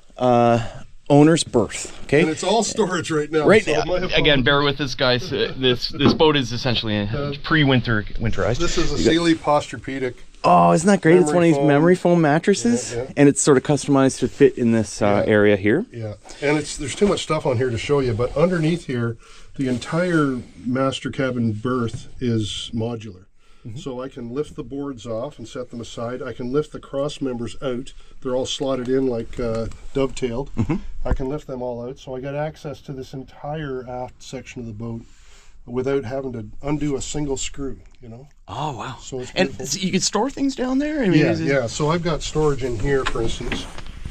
owner's berth. Okay. And it's all storage right now. Right. So Again, bear with us, guys. This boat is essentially winterized. This is a Sealy Posturepedic. Oh, isn't that great? It's one of these foam. memory foam mattresses, and it's sort of customized to fit in this area here. Yeah, and there's too much stuff on here to show you, but underneath here, the entire master cabin berth is modular. So I can lift the boards off and set them aside. I can lift the cross members out. They're all slotted in like dovetailed. I can lift them all out, so I got access to this entire aft section of the boat without having to undo a single screw, you know? Oh, wow. So it's and beautiful. so you can store things down there? I mean, Yeah. So I've got storage in here, for instance.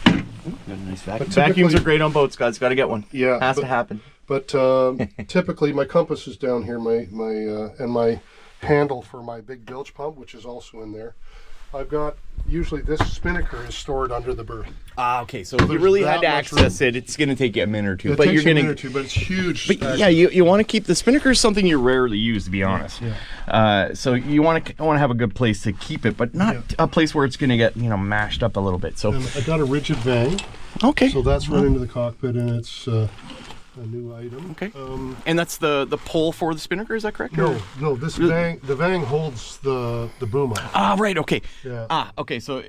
Got a nice vacuum. But Vacuums are great on boats, guys. Got to get one. Yeah. Has to happen. But typically my compass is down here, and my handle for my big bilge pump, which is also in there. I've got, usually this spinnaker is stored under the berth. Ah, okay. So if you really had to access it, it's going to take you a minute or two. But you're a minute or two, but it's huge. But yeah, you want to keep the spinnaker is something you rarely use, to be honest. So you want to have a good place to keep it, but not a place where it's going to get mashed up a little bit. So And I got a rigid vang. Okay. So that's run into the cockpit, and it's a new item. Okay. And that's the pole for the spinnaker, is that correct? No. This vang, the vang holds the boom up. Ah, right. Okay. Yeah. Ah, okay. So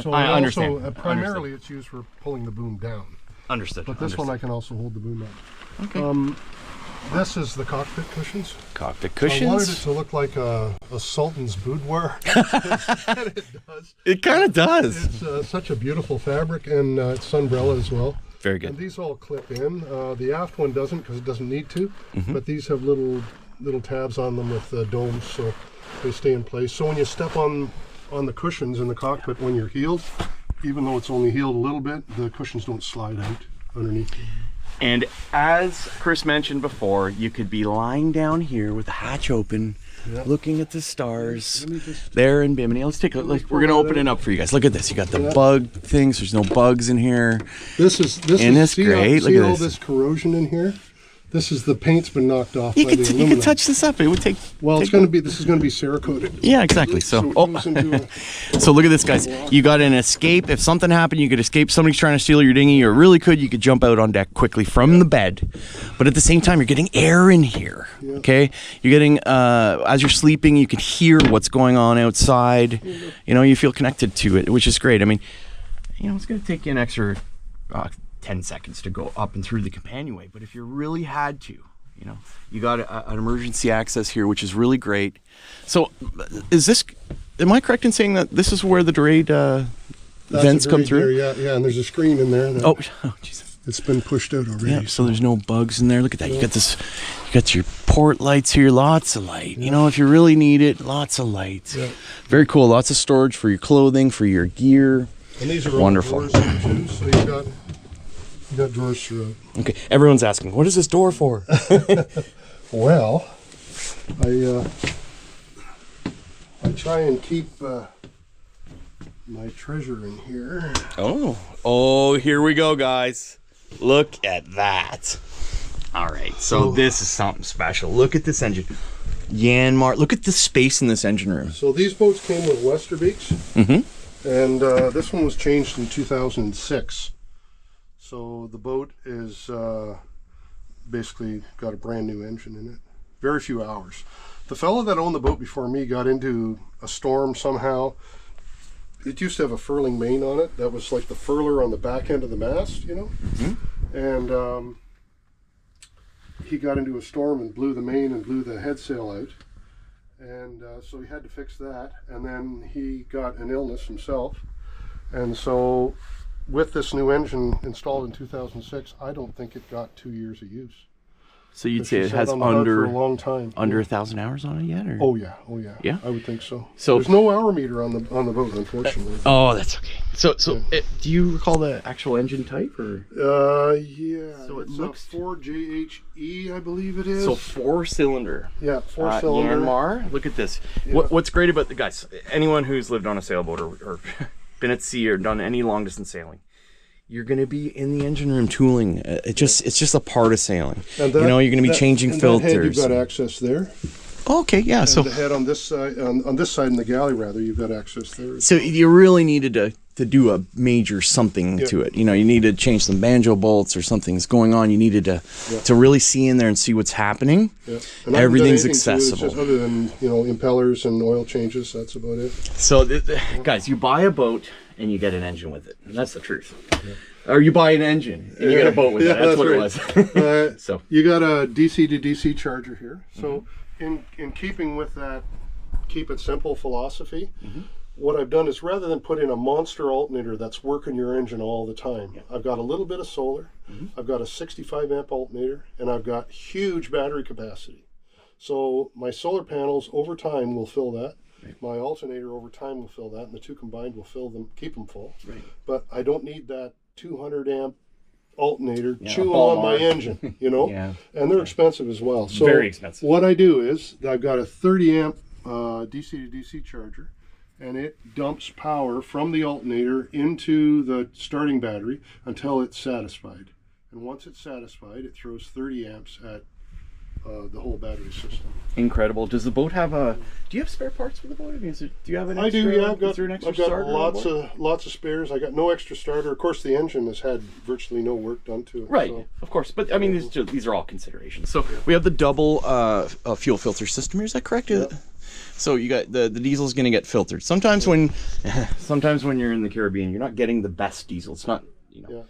So I understand. Also, primarily, it's used for pulling the boom down. Understood. But this one I can also hold the boom up. Okay. This is the cockpit cushions. Cockpit I cushions. wanted it to look like a sultan's boudoir. And it does. It kind of does. It's such a beautiful fabric, and it's sunbrella as well. Very good. And these all clip in. The aft one doesn't, because it doesn't need to. But these have little tabs on them with domes, so they stay in place. So when you step on the cushions in the cockpit when you're heeled, even though it's only heeled a little bit, the cushions don't slide out underneath you. And as Chris mentioned before, you could be lying down here with the hatch open, looking at the stars there in Bimini. Let's take a look. We're going to open it up for you guys. Look at this. You got the bug things. There's no bugs in here. This is great. Look See at all this. this corrosion in here? This is the paint's been knocked off. You by the could aluminum. touch this up. It would take. Well, this is going to be Cerakoted. Yeah, exactly. So, it goes into so look at this, guys. You got an escape. If something happened, you could escape. Somebody's trying to steal your dinghy, or really could, you could jump out on deck quickly from the bed. But at the same time, you're getting air in here. Okay, you're getting as you're sleeping, you can hear what's going on outside. You feel connected to it, which is great. I mean, it's going to take you an extra 10 seconds to go up and through the companionway. But if you really had to, you got an emergency access here, which is really great. So am I correct in saying that this is where the Dorade vents come through? Yeah, and there's a screen in there. Oh, Jesus. It's been pushed out already. Yeah, so there's no bugs in there. Look at that. You got your port lights here, lots of light. If you really need it, lots of light. Yeah. Very cool. Lots of storage for your clothing, for your gear. And these are wonderful. All drawers here too, so you got drawers throughout. Okay, everyone's asking, what is this door for? Well, I try and keep my treasure in here. Oh, here we go, guys. Look at that. All right, so this is something special. Look at this engine. Yanmar, look at the space in this engine room. So these boats came with Westerbeeks, and this one was changed in 2006. So the boat is basically got a brand new engine in it. Very few hours. The fellow that owned the boat before me got into a storm somehow. It used to have a furling main on it. That was like the furler on the back end of the mast, And he got into a storm and blew the main and blew the headsail out. And so he had to fix that. And then he got an illness himself. And so with this new engine installed in 2006, I don't think it got 2 years of use. So you'd say it has for a long time. Under 1,000 hours on it yet? Or? Oh yeah. Yeah? I would think so. So there's no hour meter on the boat, unfortunately. Oh, that's okay. So do you recall the actual engine type, or? Yeah. So it looks 4JHE, I believe it is. So 4-cylinder. Yeah, 4-cylinder. Yanmar. Look at this. Yeah. What's great about the guys? Anyone who's lived on a sailboat or been at sea or done any long distance sailing, you're going to be in the engine room tooling. It's just a part of sailing. And you're going to be changing and filters. That head, you've got access there. Okay, yeah. And So the head on this side, on this side in the galley rather, you've got access there. so you really needed to do a major something to it. You know, you needed to change some banjo bolts or something's going on. You needed to really see in there and see what's happening. Yeah. Everything's accessible. Just other than, you know, impellers and oil changes, that's about it. So, guys, you buy a boat and you get an engine with it. And that's the truth. Yeah. Or you buy an engine and you get a boat with it. That's what right. it was. So you got a DC to DC charger here. So in keeping with that keep it simple philosophy, what I've done is rather than put in a monster alternator that's working your engine all the time, I've got a little bit of solar, I've got a 65 amp alternator, and I've got huge battery capacity. So my solar panels over time will fill that. My alternator over time will fill that, and the two combined will fill them, keep them full. But I don't need that 200 amp alternator chewing on my engine, you know, and they're expensive as well. So very expensive. What I do is I've got a 30 amp DC to DC charger, and it dumps power from the alternator into the starting battery until it's satisfied. And once it's satisfied, it throws 30 amps at the whole battery system. Incredible. Does the boat have a? Do you have spare parts for the boat? I mean, do you have an? I extra, do. Yeah, I've got lots of spares. I got no extra starter. Of course, the engine has had virtually no work done to it. Right. So. Of course, but I mean, these are all considerations. So we have the double fuel filter system here. Is that correct? Yeah. So you got the diesel's going to get filtered. Sometimes when you're in the Caribbean, you're not getting the best diesel. It's not, you know.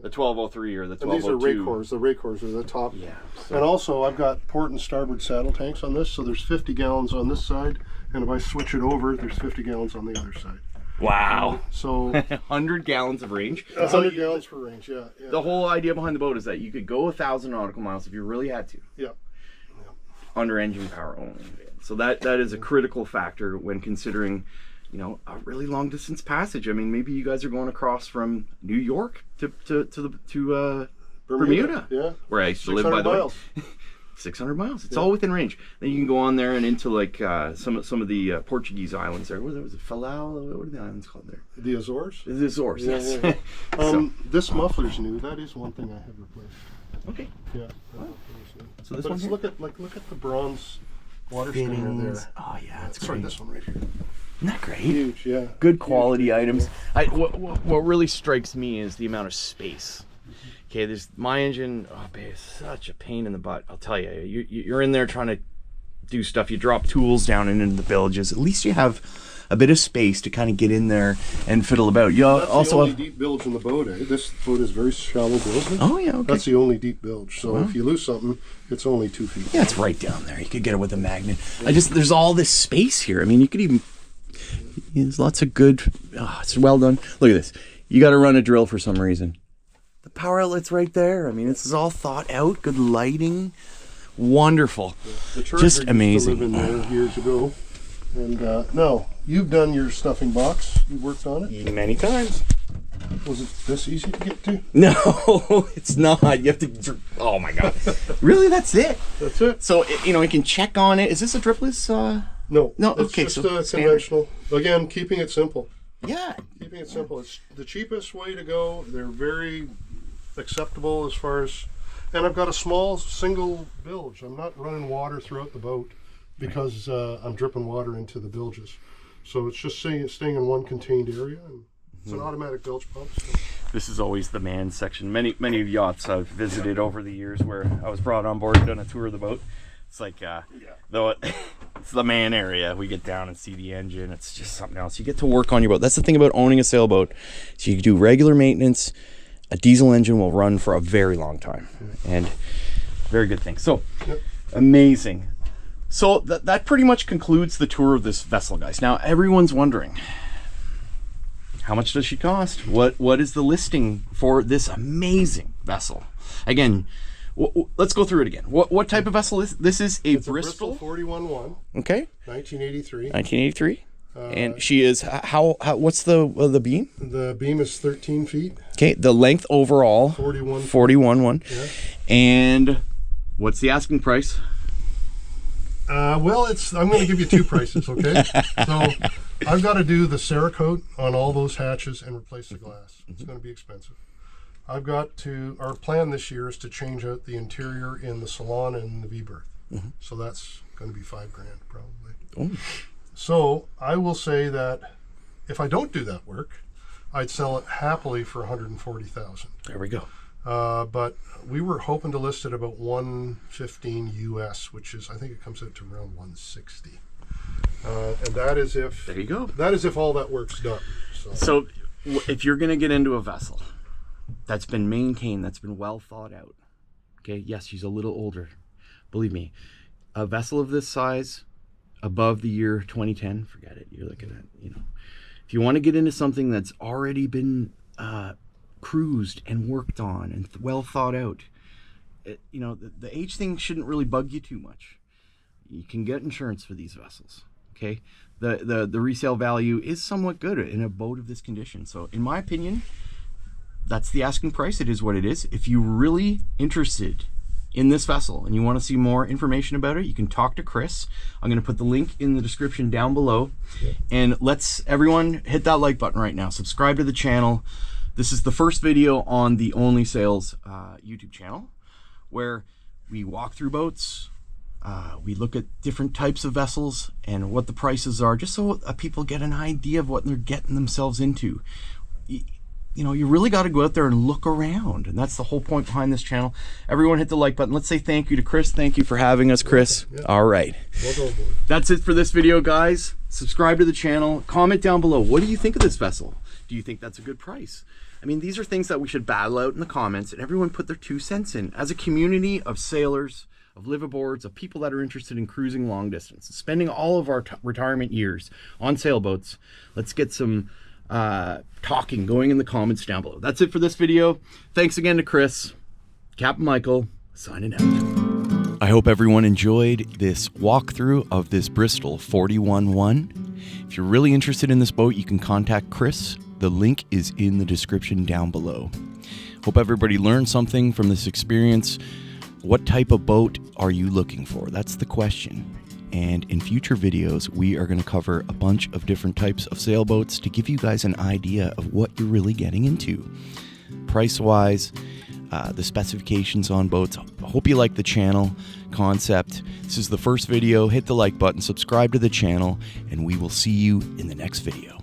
The 1203 or the 1202. And these are Raycors. The Raycors are the top. Yeah. So. And also, I've got port and starboard saddle tanks on this, so there's 50 gallons on this side, and if I switch it over, there's 50 gallons on the other side. Wow. So 100 gallons of range. 100 gallons for range. Yeah. The whole idea behind the boat is that you could go 1,000 nautical miles if you really had to. Yeah. Under engine power only. So that is a critical factor when considering, you know, a really long distance passage. I mean, maybe you guys are going across from New York to Bermuda. Yeah. Where I used to live, by the way. 600 miles. It's all within range. Then you can go on there and into like some of the Portuguese islands there. What was it? Falau? What are the islands called there? The Azores? The Azores, yes. Yeah. This muffler's new. That is one thing I have replaced. Okay. Yeah. Wow. So this but one here? look at the bronze water stringer there. Oh yeah, that's Sorry, great. this one right here. Isn't that great? Huge, yeah. Good quality items. What really strikes me is the amount of space. Okay, there's my engine. Oh, babe, it's such a pain in the butt. I'll tell you. You're in there trying to do stuff. You drop tools down into the bilges. At least you have a bit of space to kind of get in there and fiddle about. You That's also the only have deep bilge in the boat. This boat is very shallow bilge. Oh yeah, okay. That's the only deep bilge. So if you lose something, it's only 2 feet. Yeah, it's right down there. You could get it with a magnet. There's all this space here. I mean, you could even. There's lots of good. Oh, it's well done. Look at this. You got to run a drill for some reason. The power outlet's right there. I mean, this is all thought out. Good lighting. Wonderful. The just amazing. Used to live in there years ago. And no, you've done your stuffing box. You worked on it many times. Was it this easy to get to? No, it's not. You have to. Oh my God! Really? That's it? That's it. So you can check on it. Is this a dripless? No. No. It's Okay. just So conventional. Again, keeping it simple. Yeah. Keeping it simple. It's the cheapest way to go. They're very acceptable as far as. And I've got a small single bilge. I'm not running water throughout the boat because I'm dripping water into the bilges. So it's just staying in one contained area. And it's an automatic bilge pump. So. This is always the man section. Many yachts I've visited over the years where I was brought on board and done a tour of the boat. It's like, though it's the man area. We get down and see the engine. It's just something else. You get to work on your boat. That's the thing about owning a sailboat. So you can do regular maintenance. A diesel engine will run for a very long time, and very good thing. So, amazing. So that pretty much concludes the tour of this vessel, guys. Now everyone's wondering, how much does she cost? What is the listing for this amazing vessel? Again, let's go through it again. What type of vessel is this? Is It's Bristol 41-1. Okay. 1983. 1983. And she is how what's the beam? The beam is 13 feet. Okay, the length overall 41 Yeah. And what's the asking price? Well, I'm going to give you two prices, okay? So I've got to do the Cerakote on all those hatches and replace the glass. It's going to be expensive. Our plan this year is to change out the interior in the salon and the V-berth. So that's going to be $5,000 probably. Oh. So I will say that if I don't do that work, I'd sell it happily for $140,000. There we go. But we were hoping to list it about $115 US, which is, I think it comes out to around $160. And that is if There you go. that is if all that work's done. So if you're going to get into a vessel that's been maintained, that's been well thought out, okay, yes, she's a little older. Believe me, a vessel of this size, above the year 2010, forget it. You're looking at, you know, if you want to get into something that's already been cruised and worked on and well thought out, you know, the age thing shouldn't really bug you too much. You can get insurance for these vessels, okay? The resale value is somewhat good in a boat of this condition. So in my opinion, that's the asking price. It is what it is. If you're really interested in this vessel and you want to see more information about it, you can talk to Chris. I'm going to put the link in the description down below. Yeah. And let's everyone hit that like button right now. Subscribe to the channel. This is the first video on the OnlySails YouTube channel where we walk through boats. We look at different types of vessels and what the prices are, just so people get an idea of what they're getting themselves into. You know, you really got to go out there and look around, and that's the whole point behind this channel. Everyone hit the like button. Let's say thank you to Chris. Thank you for having us, Chris. Yeah. All right. Well, that's it for this video, guys. Subscribe to the channel. Comment down below. What do you think of this vessel? Do you think that's a good price? I mean, these are things that we should battle out in the comments, and everyone put their 2 cents in. As a community of sailors, of liveaboards, of people that are interested in cruising long distance, spending all of our retirement years on sailboats, let's get some talking going in the comments down below. That's it for this video. Thanks again to Chris. Captain Michael, signing out. I hope everyone enjoyed this walkthrough of this Bristol 41-1. If you're really interested in this boat, you can contact Chris. The link is in the description down below. Hope everybody learned something from this experience. What type of boat are you looking for? That's the question. And in future videos, we are going to cover a bunch of different types of sailboats to give you guys an idea of what you're really getting into. Price-wise, the specifications on boats. I hope you like the channel concept. This is the first video. Hit the like button, subscribe to the channel, and we will see you in the next video.